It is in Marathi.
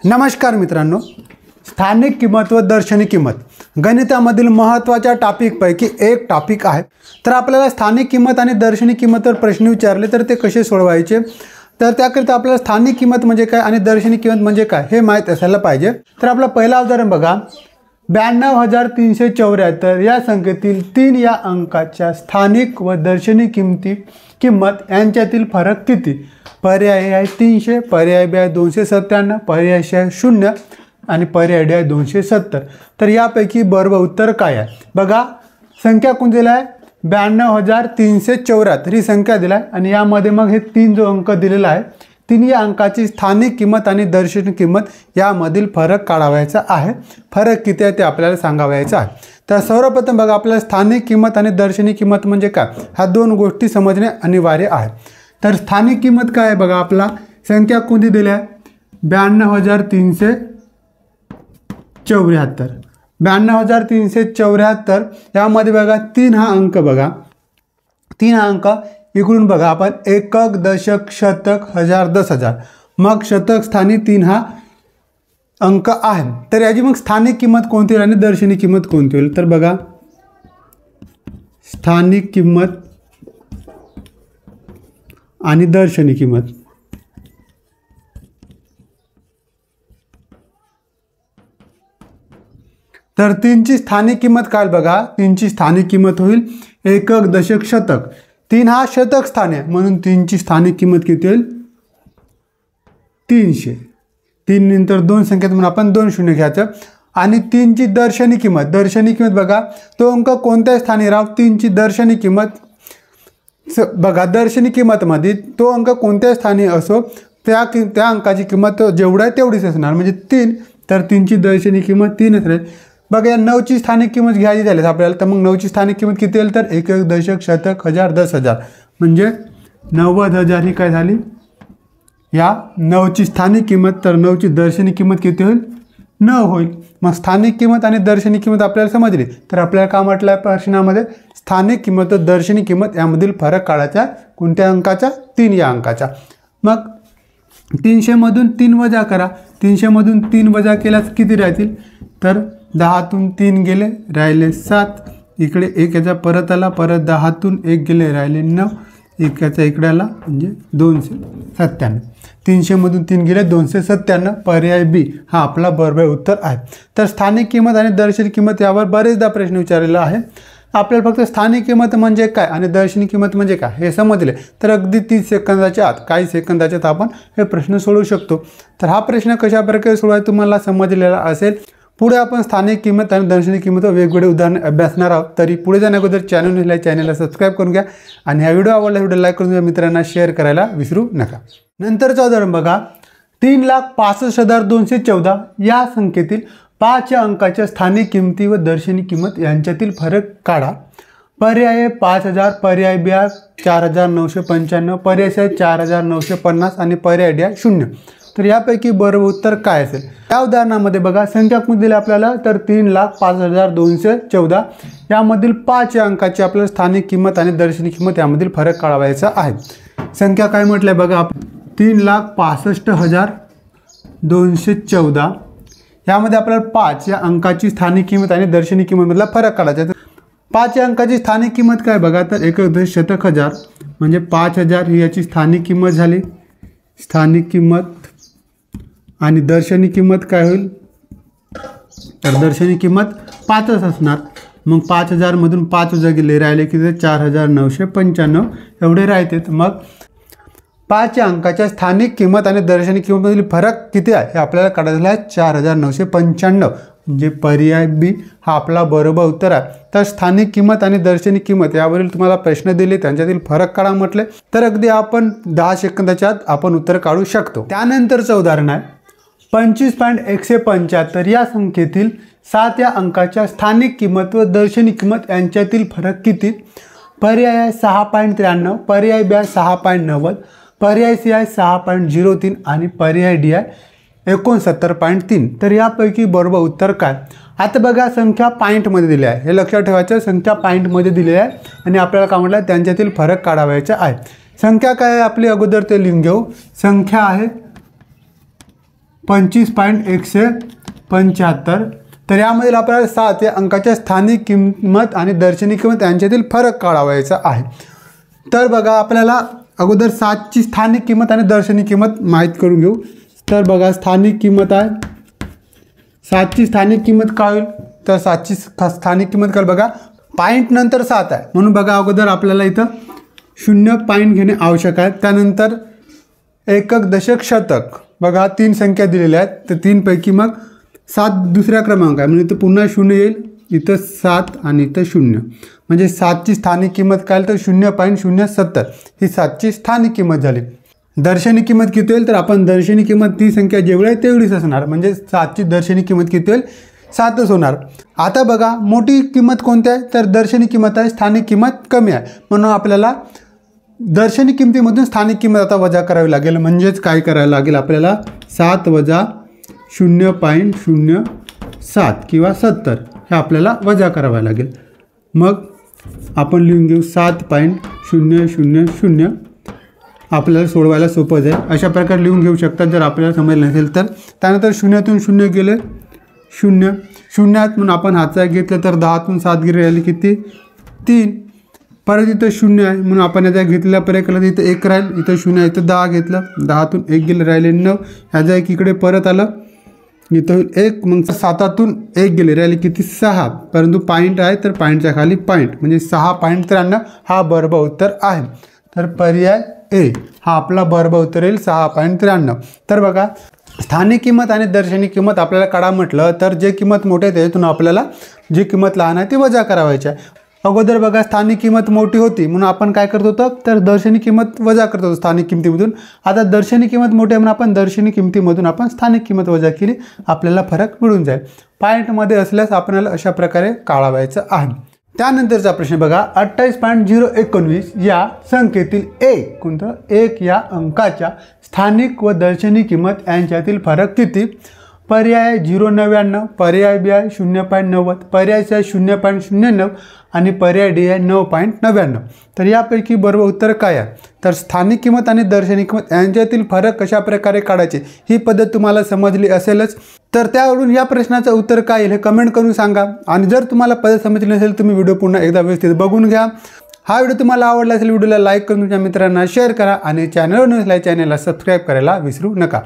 नमस्कार मित्रांनो, स्थानिक किंमत व दर्शनी किंमत गणितामधील महत्त्वाच्या टॉपिकपैकी एक टॉपिक आहे। तर आपल्याला स्थानिक किंमत आणि दर्शनी किंमतवर प्रश्न विचारले तर ते कसे सोडवायचे, तर त्याकरिता आपल्याला स्थानिक किंमत म्हणजे काय आणि दर्शनी किंमत म्हणजे काय हे माहीत असायला पाहिजे। तर आपलं पहिलं उदाहरण बघा, 92,374 या संख्येतील 3 या अंकाच्या स्थानिक व दर्शनी किंमत यांच्यातील फरक किती। पर्याय आहे 300, पर्याय बी आहे 297, पर्याय सी आहे 0 आणि पर्याय डी आहे 270। तर यापैकी बरोबर उत्तर काय आहे बघा। संख्या कोण दिला आहे 92,374 ही संख्या दिला आहे आणि यामध्ये मग हे 3 जो अंक दिलेला आहे 3 या अंकाची स्थानिक किंमत आणि दर्शनी किंमत यामधील फरक काढावायचा आहे। फरक किती आहे ते आपल्याला सांगावायचा आहे। तर सर्वप्रथम बघा, आपल्याला स्थानिक किंमत आणि दर्शनी किंमत म्हणजे काय ह्या दोन गोष्टी समजणे अनिवार्य आहे। तर स्थानिक किंमत काय आहे बघा, आपला संख्या कोणती दिली आहे 92,374। 92,374 यामध्ये बघा 3 हा अंक बघा, 3 हा अंक इकडून बघा आपण एकक, दशक, शतक, हजार, 10,000, मग शतक स्थानी 3 हा अंक आहे। तर याची मग स्थानिक किंमत कोणती होईल आणि दर्शनी किंमत कोणती होईल। तर बघा, स्थानिक किंमत आणि दर्शनी किंमत तर 3ची स्थानिक किंमत काय बघा, 3ची स्थानिक किंमत होईल एकक, दशक, शतक। 3 हा शतक स्थान आहे म्हणून 3ची स्थानिक किंमत किती होईल 300। 3 नंतर 2 संख्येत म्हणून आपण 2 शून्य घ्यायचं। आणि 3ची दर्शनी किंमत बघा, तो अंक कोणत्या स्थानी राव 3ची दर्शनी किंमत बघा, दर्शनी किंमतमध्ये तो अंक कोणत्या स्थानी असो त्या अंकाची किंमत जेवढा आहे तेवढीच असणार, म्हणजे 3। तर 3ची दर्शनी किंमत 3 असेल। बघा, या 9ची स्थानिक किंमत घ्यायची झाली आपल्याला, तर मग 9ची स्थानिक किंमत किती येईल तर एकक, दशक, शतक, हजार, 10,000, म्हणजे 90,000 ही काय झाली या 9ची स्थानिक किंमत। तर 9ची दर्शनी किंमत किती होईल 9 होईल। मग स्थानिक किंमत आणि दर्शनी किंमत आपल्याला समजली, तर आपल्याला काय म्हटलं आहे प्रश्नामध्ये, स्थानिक किंमत व दर्शनी किंमत यामधील फरक काढायचा कोणत्या अंकाचा 3 या अंकाचा। मग 300 मधून 3 वजा करा, 300 मधून 3 वजा केल्यास किती राहतील तर 10तून 3 गेले राहिले 7, इकडे 1 याचा परत आला, परत 10तून 1 गेले राहिले 9, 1 याचा इकडे आला म्हणजे 297। 300 मधून 3 गेले 297, पर्याय बी हा आपला बरोबर उत्तर आहे। तर स्थानिक किंमत आणि दर्शनी किंमत यावर बरेचदा प्रश्न विचारलेला आहे। आपल्याला फक्त स्थानिक किंमत म्हणजे काय आणि दर्शनी किंमत म्हणजे काय हे समजले तर अगदी 30 सेकंदाच्या आत, काही सेकंदाच्या आत आपण हे प्रश्न सोडवू शकतो। तर हा प्रश्न कशा प्रकारे सोडवायचा तुम्हाला समजलेला असेल। पुढे आपण स्थानिक किंमत आणि दर्शनी किंमत वेगवेगळे उदाहरण अभ्यासणार आहोत। तरी पुढे जाण्याअगोदर चॅनलला सबस्क्राईब करून घ्या आणि हा व्हिडिओ आवडला व्हिडिओ लाईक करून मित्रांना शेअर करायला विसरू नका। नंतरचं उदाहरण बघा, 3,65,214 या संख्येतील 5 या अंकाच्या स्थानिक किंमती व दर्शनी किंमत यांच्यातील फरक काढा। पर्याय 5,000, पर्याय बी 4,995, पर्याय सी 4,950 आणि पर्याय डी 0। तर यापैकी बरोबर उत्तर काय असेल। या उदाहरणामध्ये बघा, संख्या कोणती दिली आपल्याला तर 3,05,214 यामधील 5 या अंकाची आपल्याला स्थानिक किंमत आणि दर्शनी किंमत यामधील फरक काढावायचा आहे। संख्या काय म्हटलंय बघा, 3,65,214 यामध्ये आपल्याला 5 या अंकाची स्थानिक किंमत आणि दर्शनी किंमतमधला फरक काढायचा आहे। 5 या अंकाची स्थानिक किंमत काय बघा तर एकक, दशक, शतक, हजार, म्हणजे 5,000 ही याची स्थानिक किंमत झाली। स्थानिक किंमत आणि दर्शनी किंमत काय होईल तर दर्शनी किंमत 5च असणार। मग 5,000 मधून 5 वजा गेले राहिले किती 4,995 एवढे राहते। मग 5 या अंकाच्या स्थानिक किंमत आणि दर्शनी किंमतमधील फरक किती आहे हे आपल्याला काढायला आहे 4,995, म्हणजे पर्याय बी हा आपला बरोबर उत्तर आहे। तर स्थानिक किंमत आणि दर्शनी किंमत यावरील तुम्हाला प्रश्न दिले त्यांच्यातील फरक काढा म्हटले तर अगदी आपण 10 सेकंदाच्या आत आपण उत्तर काढू शकतो। त्यानंतरचं उदाहरण आहे 25.175 या संख्येतील 7 या अंकाच्या स्थानिक किंमत व दर्शनी किंमत यांच्यातील फरक किती। पर्याय आहे 6.93, पर्याय बी आहे 6.90, पर्याय सी आहे 6.03 आणि पर्याय डी आहे 69.3। तर यापैकी बरोबर उत्तर काय। आता बघा, संख्या पॉईंटमध्ये दिली आहे, हे लक्षात ठेवायचं, संख्या पॉईंटमध्ये दिली आहे आणि आपल्याला काय म्हटलं त्यांच्यातील फरक काढावायचा आहे। संख्या काय आहे आपली अगोदर ते लिहून घेऊ। संख्या आहे 25.175. तर यामधील आपल्याला 7 या अंकाच्या स्थानिक किंमत आणि दर्शनी किंमत यांच्यातील फरक काढावायचा आहे. तर बघा आपल्याला अगोदर 7ची स्थानिक किंमत आणि दर्शनी किंमत माहीत करून घेऊ. तर बघा स्थानिक किंमत आहे, 7ची स्थानिक किंमत काय होईल, तर 7ची स्थानिक किंमत काय बघा, पॉईंट नंतर 7 आहे म्हणून बघा अगोदर आपल्याला इथं 0 पॉईंट घेणे आवश्यक आहे. त्यानंतर एकक, दशक, शतक बघा 3 संख्या दिलेल्या आहेत. तर 3 पैकी मग 7 दुसरा क्रमांक आहे म्हणजे इथं पुन्हा 0 येईल, इथं 7 आणि इथं 0 म्हणजे 7ची स्थानिक किंमत काय तर 0.070 ही 7ची स्थानिक किंमत झाली. दर्शनी किंमत किती होईल, तर आपण दर्शनी किंमत ती संख्या जेवढी आहे तेवढीच असणार म्हणजे 7ची दर्शनी किंमत किती होईल, 7च होणार. आता बघा मोठी किंमत कोणती आहे, तर दर्शनी किंमत आहे, स्थानिक किंमत कमी आहे म्हणून आपल्याला दर्शनी किंमतीमधून स्थानिक किंमत आता वजा करावी लागेल. म्हणजेच काय करायला लागेल आपल्याला 7 वजा 0.07 किंवा 70 हे आपल्याला वजा करावं लागेल. मग आपण लिहून घेऊ 7.000. आपल्याला सोडवायला सोपं जाईल, अशा प्रकारे लिहून घेऊ शकतात जर आपल्याला समजलं नसेल तर. त्यानंतर 0तून 0 गेले 0, 0 म्हणून आपण हातचा घेतलं तर 10तून 7 गेले राहिले किती 3. परत इथं 0 आहे म्हणून आपण याचा घेतलेला पर्याय केला तर इथं 1 राहील, इथं 0 आहे, इथं 10 घेतलं, 10तून 1 गेले राहिले 9, ह्याचा 1 इकडे परत आलं, इथं होईल 1, मग 7तून 1 गेले राहिले किती 6, परंतु पॉईंट आहे तर पॉईंटच्या खाली पॉईंट म्हणजे 6.93 हा बरोबर उत्तर आहे. तर पर्याय ए हा आपला बरोबर उत्तर येईल 6.93. तर बघा स्थानिक किंमत आणि दर्शनी किंमत आपल्याला काढा म्हटलं तर जे किंमत मोठे आहे त्यातून आपल्याला जी किंमत लहान आहे ती वजा करावायची आहे. अगोदर बघा स्थानिक किंमत मोठी होती म्हणून आपण काय करत होतो तर दर्शनी किंमत वजा करत होतो स्थानिक किंमतीमधून. आता दर्शनी किंमत मोठी आहे म्हणून आपण दर्शनी किंमतीमधून आपण स्थानिक किंमत वजा केली, आपल्याला फरक मिळून जाईल. पॉईंटमध्ये असल्यास आपल्याला अशा प्रकारे काढावायचं आहे. त्यानंतरचा प्रश्न बघा 28.019 या संख्येतील कोणतं 1 या अंकाच्या स्थानिक व दर्शनी किंमत यांच्यातील फरक किती. पर्याय 0.99, पर्याय बी आहे 0.90, पर्याय सी आहे 0.09 आणि पर्याय डी आहे 9.99. तर यापैकी बरोबर उत्तर काय आहे, तर स्थानिक किंमत आणि दर्शनी किंमत यांच्यातील फरक कशा प्रकारे काढायचे ही पद्धत तुम्हाला समजली असेलच. तर त्यावरून या प्रश्नाचं उत्तर काय येईल हे कमेंट करून सांगा. आणि जर तुम्हाला पद्धत समजली नसेल तुम्ही व्हिडिओ पुन्हा एकदा व्यवस्थित बघून घ्या. हा व्हिडिओ तुम्हाला आवडला असेल व्हिडिओला लाईक करून तुमच्या मित्रांना शेअर करा आणि चॅनलवर नसल्यास चॅनलला सबस्क्राईब करायला विसरू नका.